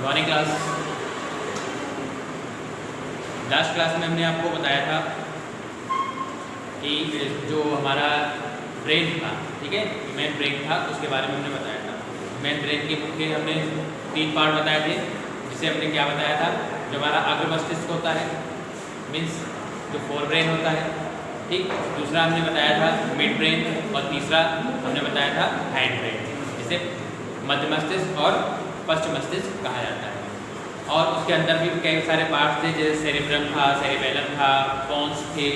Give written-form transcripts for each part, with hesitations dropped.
Morning class. Last class में हमने आपको बताया था कि जो हमारा ब्रेन था, ठीक है, मेन ब्रेन था, उसके बारे में हमने बताया था। मेन ब्रेन के मुख्य हमने 3 पार्ट बताए थे, जिसे हमने क्या बताया था, जो हमारा अग्र मस्तिष्क होता है, मीन्स जो फोर ब्रेन होता है, ठीक। दूसरा हमने बताया था मिड ब्रेन, और तीसरा हमने बताया था हैंड ब्रेन, जिसे मध्य मस्तिष्क और पश्च मस्तिष्क कहा जाता है। और उसके अंदर भी कई सारे पार्ट्स थे, जैसे सेरिब्रम था, सेरिबेलम था, पोन्स थे,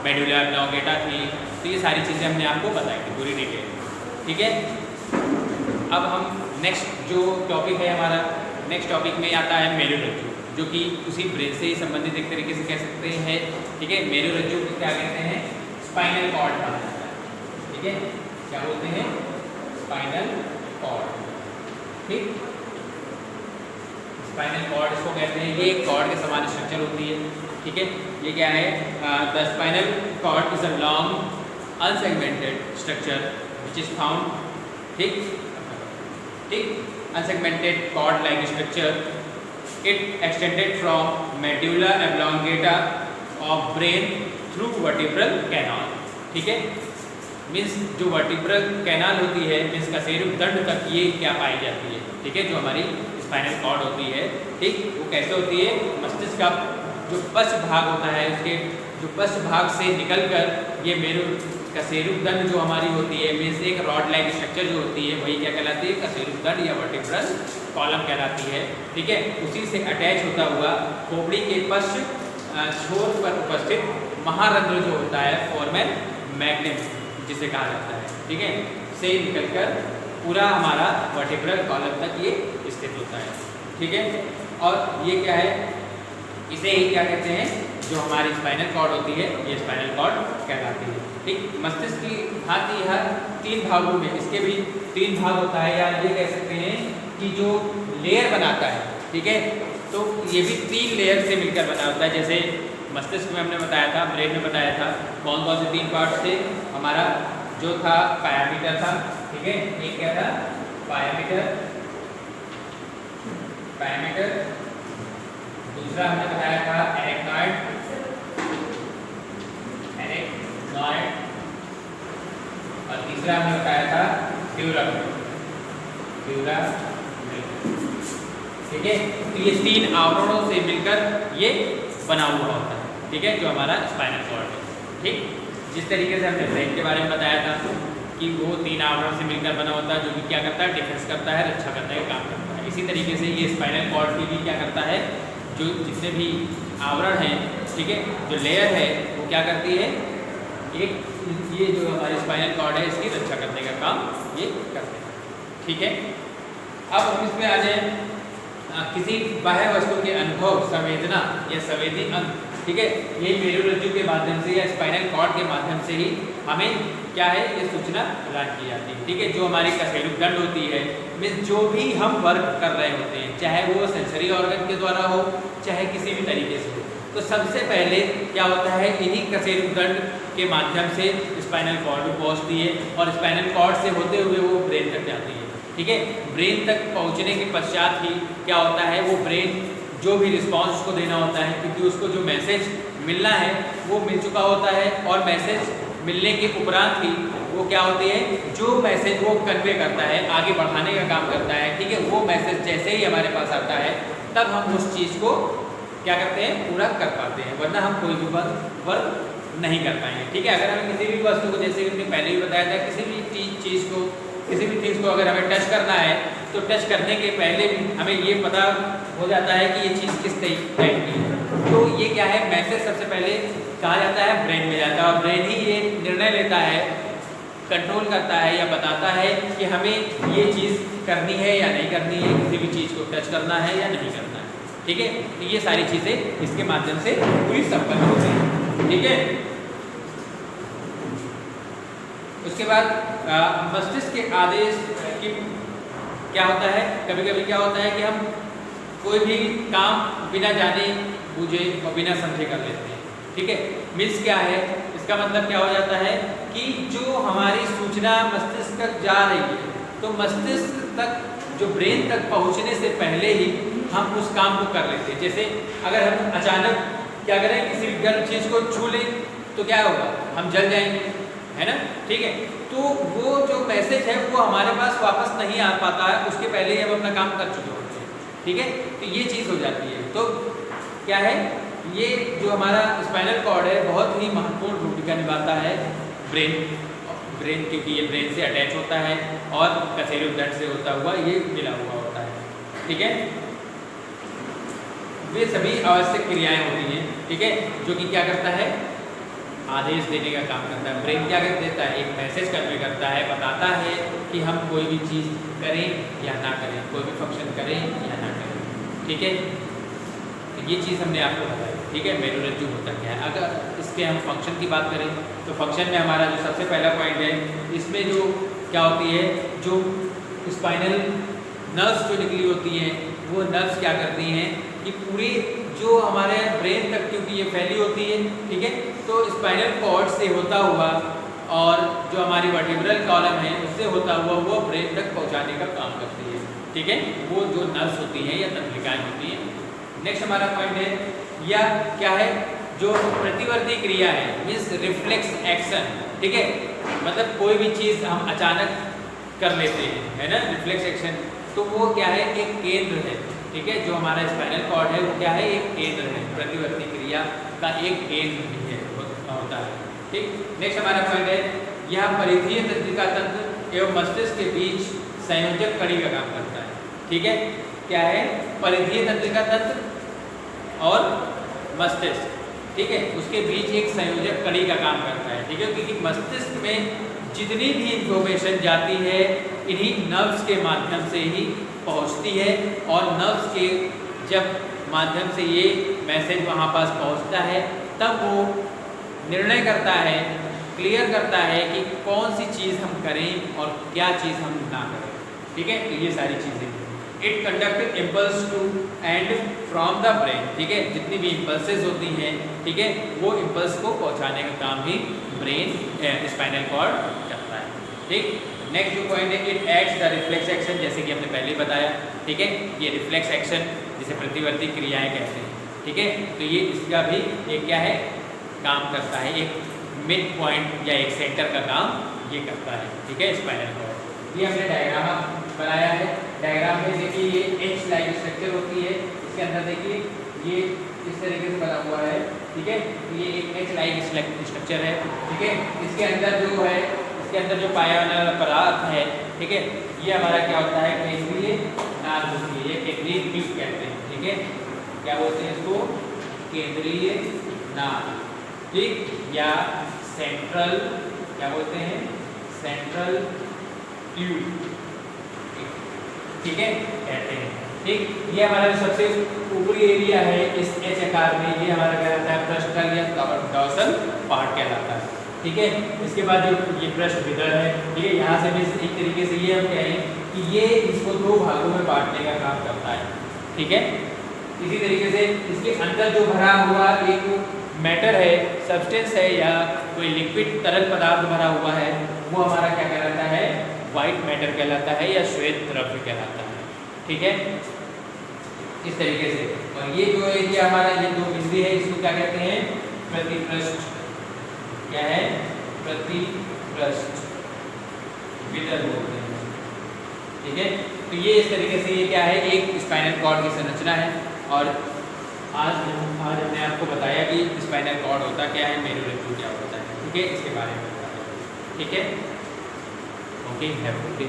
मेडुला ऑब्लोंगेटा थी। तो ये सारी चीज़ें हमने आपको बताई थी पूरी डिटेल, ठीक है। अब हम नेक्स्ट जो टॉपिक है हमारा, नेक्स्ट टॉपिक में आता है मेरुरज्जु, जो कि उसी ब्रेन से ही संबंधित एक तरीके से कह सकते हैं, ठीक है। मेरुरज्जु को क्या कहते हैं, स्पाइनल कॉर्ड कहा जाता है, ठीक है। क्या बोलते हैं, स्पाइनल कॉर्ड, ठीक। स्पाइनल कॉर्ड इसको कहते हैं, ये एक कॉर्ड के समान स्ट्रक्चर होती है, ठीक है। ये क्या है, the spinal cord is a long unsegmented structure which is found, ठीक, unsegmented cord like structure, it extended from medulla oblongata of brain through vertebral canal, ठीक है। मीन्स जो वर्टिब्रल कैनाल होती है, मीन्स कशेरुक दंड तक ये क्या पाई जाती है, ठीक है, जो हमारी स्पाइनल कॉर्ड होती है, ठीक। वो कैसे होती है, मस्तिष्क का जो पश्च भाग होता है, उसके जो पश्च भाग से निकलकर ये मेरु कशेरुक दंड जो हमारी होती है, मीन्स एक रॉड लाइक स्ट्रक्चर जो होती है, वही क्या कहलाती है, कशेरुक दंड या वर्टिब्रल कॉलम कहलाती है, ठीक है। उसी से अटैच होता हुआ खोपड़ी के पश्च छोर पर उपस्थित महारंध्र जो होता है, फोरमेन मैग्नम जिसे कहा जाता है, ठीक है, से निकलकर पूरा हमारा वर्टिब्रल कॉलम तक ये स्थित होता है, ठीक है। और ये क्या है, इसे ही क्या कहते हैं, जो हमारी स्पाइनल कॉर्ड होती है, ये स्पाइनल कॉर्ड कहलाती है, ठीक। मस्तिष्क की भांति यह 3 भागों में, इसके भी 3 भाग होता है, या ये कह सकते हैं कि जो लेयर बनाता है, ठीक है, तो ये भी 3 लेयर से मिलकर बना होता है। जैसे मस्तिष्क में हमने बताया था, ब्रेन में बताया था, कौन कौन से 3 पार्ट्स थे, हमारा जो था पायामीटर था, ठीक है, एक क्या था, पायामीटर, दूसरा हमने बताया था एरेक्नॉइड, और तीसरा हमने बताया था ड्यूरम, ठीक है। तो ये 3 आवरणों से मिलकर ये बना हुआ होता है, ठीक है, जो हमारा स्पाइनल कॉर्ड है, ठीक। जिस तरीके से हमने ब्रेन के बारे में बताया था कि वो 3 आवरण से मिलकर बना होता है, जो कि क्या करता है, डिफेंस करता है, रक्षा करने का काम करता है। इसी तरीके से ये स्पाइनल कॉर्ड की भी क्या करता है, जो जितने भी आवरण हैं, ठीक है, जो लेयर है, वो क्या करती है, एक ये जो हमारी स्पाइनल कॉर्ड है, इसकी रक्षा करने का काम ये करते हैं, ठीक है। अब हम इसमें आ जाए, किसी बाह्य वस्तु के अनुभव, संवेदना या संवेदी अंग, ठीक है, ये मेरुरज्जु के माध्यम से या स्पाइनल कॉर्ड के माध्यम से ही हमें क्या है, ये सूचना प्रदान की जाती है, ठीक है। जो हमारी कशेरुक दंड होती है, मीन्स जो भी हम वर्क कर रहे होते हैं, चाहे वो सेंसरी ऑर्गन के द्वारा हो, चाहे किसी भी तरीके से हो, तो सबसे पहले क्या होता है, इन्हीं कशेरुक दंड के माध्यम से स्पाइनल कॉर्ड पहुँचती है, और स्पाइनल कॉर्ड से होते हुए वो ब्रेन तक जाती है, ठीक है। ब्रेन तक पहुँचने के पश्चात ही क्या होता है, वो ब्रेन जो भी रिस्पॉन्स उसको देना होता है, क्योंकि उसको जो मैसेज मिलना है वो मिल चुका होता है, और मैसेज मिलने के उपरांत ही वो क्या होती है, जो मैसेज वो कन्वे करता है, आगे बढ़ाने का काम करता है, ठीक है। वो मैसेज जैसे ही हमारे पास आता है, तब हम उस चीज़ को क्या करते हैं, पूरा कर पाते हैं, वरना हम कोई भी वर्क नहीं कर पाएंगे, ठीक है। अगर हमें किसी भी वस्तु को, जैसे हमने पहले भी बताया था, किसी भी चीज़ को, किसी भी चीज़ को अगर हमें टच करना है, तो टच करने के पहले भी हमें ये पता हो जाता है कि ये चीज़ किस टाइप की है। तो ये क्या है, मैसेज सबसे पहले कहा जाता है ब्रेन में जाता है, और ब्रेन ही ये निर्णय लेता है, कंट्रोल करता है या बताता है कि हमें ये चीज़ करनी है या नहीं करनी है, किसी भी चीज़ को टच करना है या नहीं करना है, ठीक है। तो ये सारी चीज़ें इसके माध्यम से पूरी संपन्न होती हैं, ठीक है। उसके बाद मस्तिष्क के आदेश की क्या होता है, कभी कभी क्या होता है कि हम कोई भी काम बिना जाने बूझे और बिना समझे कर लेते हैं, ठीक है। मीन्स क्या है, इसका मतलब क्या हो जाता है कि जो हमारी सूचना मस्तिष्क तक जा रही है, तो मस्तिष्क तक जो ब्रेन तक पहुंचने से पहले ही हम उस काम को कर लेते हैं। जैसे अगर हम अचानक क्या करें, किसी भी गर्म चीज़ को छू लें तो क्या होगा, हम जल जाएंगे, है ना, ठीक है। तो वो जो मैसेज है वो हमारे पास वापस नहीं आ पाता है, उसके पहले ही हम अपना काम कर चुके होते हैं, ठीक है। तो ये चीज़ हो जाती है। तो क्या है, ये जो हमारा स्पाइनल कॉर्ड है बहुत ही महत्वपूर्ण भूमिका निभाता है ब्रेन, क्योंकि ये ब्रेन से अटैच होता है और कसेरे ब्लड से होता हुआ ये मिला हुआ होता है, ठीक है। वे सभी आवश्यक क्रियाएं होती हैं, ठीक है, जो कि क्या करता है, आदेश देने का काम करता है। ब्रेन क्या कर देता है, एक मैसेज कन्वे करता है, बताता है कि हम कोई भी चीज़ करें या ना करें, कोई भी फंक्शन करें या ना करें, ठीक है। तो ये चीज़ हमने आपको बताई, ठीक है, मेरुरज्जु होता क्या है। अगर इसके हम फंक्शन की बात करें तो फंक्शन में हमारा जो सबसे पहला पॉइंट है, इसमें जो क्या होती है, जो स्पाइनल नर्व्स जो निकली होती हैं वो नर्व्स क्या करती हैं कि पूरी जो हमारे ब्रेन तक, क्योंकि ये फैली होती है, ठीक है, तो स्पाइनल कॉर्ड से होता हुआ और जो हमारी वर्टिब्रल कॉलम है उससे होता हुआ वो ब्रेन तक पहुंचाने का काम करती है, ठीक है, वो जो नर्व्स होती हैं या तंत्रिकाएं होती हैं। नेक्स्ट हमारा पॉइंट है, या क्या है, जो प्रतिवर्ती क्रिया है, मीन्स रिफ्लेक्स एक्शन, ठीक है, मतलब कोई भी चीज़ हम अचानक कर लेते हैं, है ना, रिफ्लेक्स एक्शन, तो वो क्या है, एक केंद्र है, ठीक है, जो हमारा स्पाइनल कॉर्ड है वो क्या है, एक केंद्र है, प्रतिवर्ती क्रिया का एक केंद्र भी है, होता है, ठीक। नेक्स्ट हमारा पॉइंट है, यह परिधीय तंत्रिका तंत्र एवं मस्तिष्क के बीच संयोजक कड़ी का काम करता है, ठीक है। क्या है, परिधीय तंत्रिका तंत्र और मस्तिष्क, ठीक है, उसके बीच एक संयोजक कड़ी का काम करता है, ठीक है, क्योंकि मस्तिष्क में जितनी भी इंफॉर्मेशन जाती है इन्हीं नर्व्स के माध्यम से ही पहुंचती है, और नर्व्स के जब माध्यम से ये मैसेज वहाँ पास पहुँचता है तब वो निर्णय करता है, क्लियर करता है कि कौन सी चीज़ हम करें और क्या चीज़ हम ना करें, ठीक है। तो ये सारी चीज़ें, it conduct impulse to and from the brain, ठीक है, जितनी भी इम्पल्सेस होती हैं, ठीक है, वो इम्पल्स को पहुँचाने का काम भी ब्रेन स्पाइनल कॉर्ड करता है, ठीक। नेक्स्ट जो पॉइंट है, it acts the reflex action, जैसे कि हमने पहले बताया, ठीक है, ये रिफ्लेक्स एक्शन जिसे प्रतिवर्ती क्रियाएं कहते हैं, ठीक है, तो ये इसका भी एक क्या है, काम करता है, एक मिड पॉइंट या एक सेंटर का काम ये करता है, ठीक है, स्पाइनल कॉर्ड। ये हमने डायग्राम बनाया है, डायग्राम में देखिए ये एच लाइक स्ट्रक्चर होती है, इसके अंदर देखिए ये इस तरीके से बना हुआ है, ठीक है, तो ये एक एच लाइक स्ट्रक्चर है, ठीक है, इसके अंदर जो है, इसके अंदर जो पाया वाला पदार्थ है, ठीक है, ये हमारा क्या होता है, केंद्रीय नाल होती है, ये केंद्रीय ट्यूब कहते हैं, ठीक है, क्या बोलते हैं इसको, केंद्रीय नाल, ठीक, या सेंट्रल, क्या बोलते हैं, सेंट्रल ट्यूब, ठीक है, कहते हैं, ठीक। ये हमारा जो सबसे ऊपरी एरिया है इस एच आकार में, ये हमारा क्या रहता है, पृष्ठतल या डॉर्सल पार्ट कहलाता है, ठीक है। इसके बाद जो ये पृष्ठ भीतर है, ठीक है, यहाँ से भी एक तरीके से ये हम कहें कि ये इसको दो भागों में बांटने का काम करता है, ठीक है। इसी तरीके से इसके अंदर जो भरा हुआ एक मैटर है, सब्सटेंस है, या कोई लिक्विड तरल पदार्थ भरा हुआ है, वो हमारा क्या कहलाता है, व्हाइट मैटर कहलाता है या श्वेत द्रव्य कहलाता है, ठीक है, इस तरीके से। और ये जो एरिया हमारा, ये दो बिंदु है, इसको क्या कहते हैं, प्रतिपृष्ठ, क्या है, प्रतिपृष्ठ वितल बोलते हैं, ठीक है। तो ये इस तरीके से ये क्या है, एक स्पाइनल कॉर्ड की संरचना है। और आज हमने आपको बताया कि स्पाइनल कॉर्ड होता क्या है, मेरुरज्जु क्या होता है, ठीक है, इसके बारे में बताया, ठीक है। Okay, have a good day.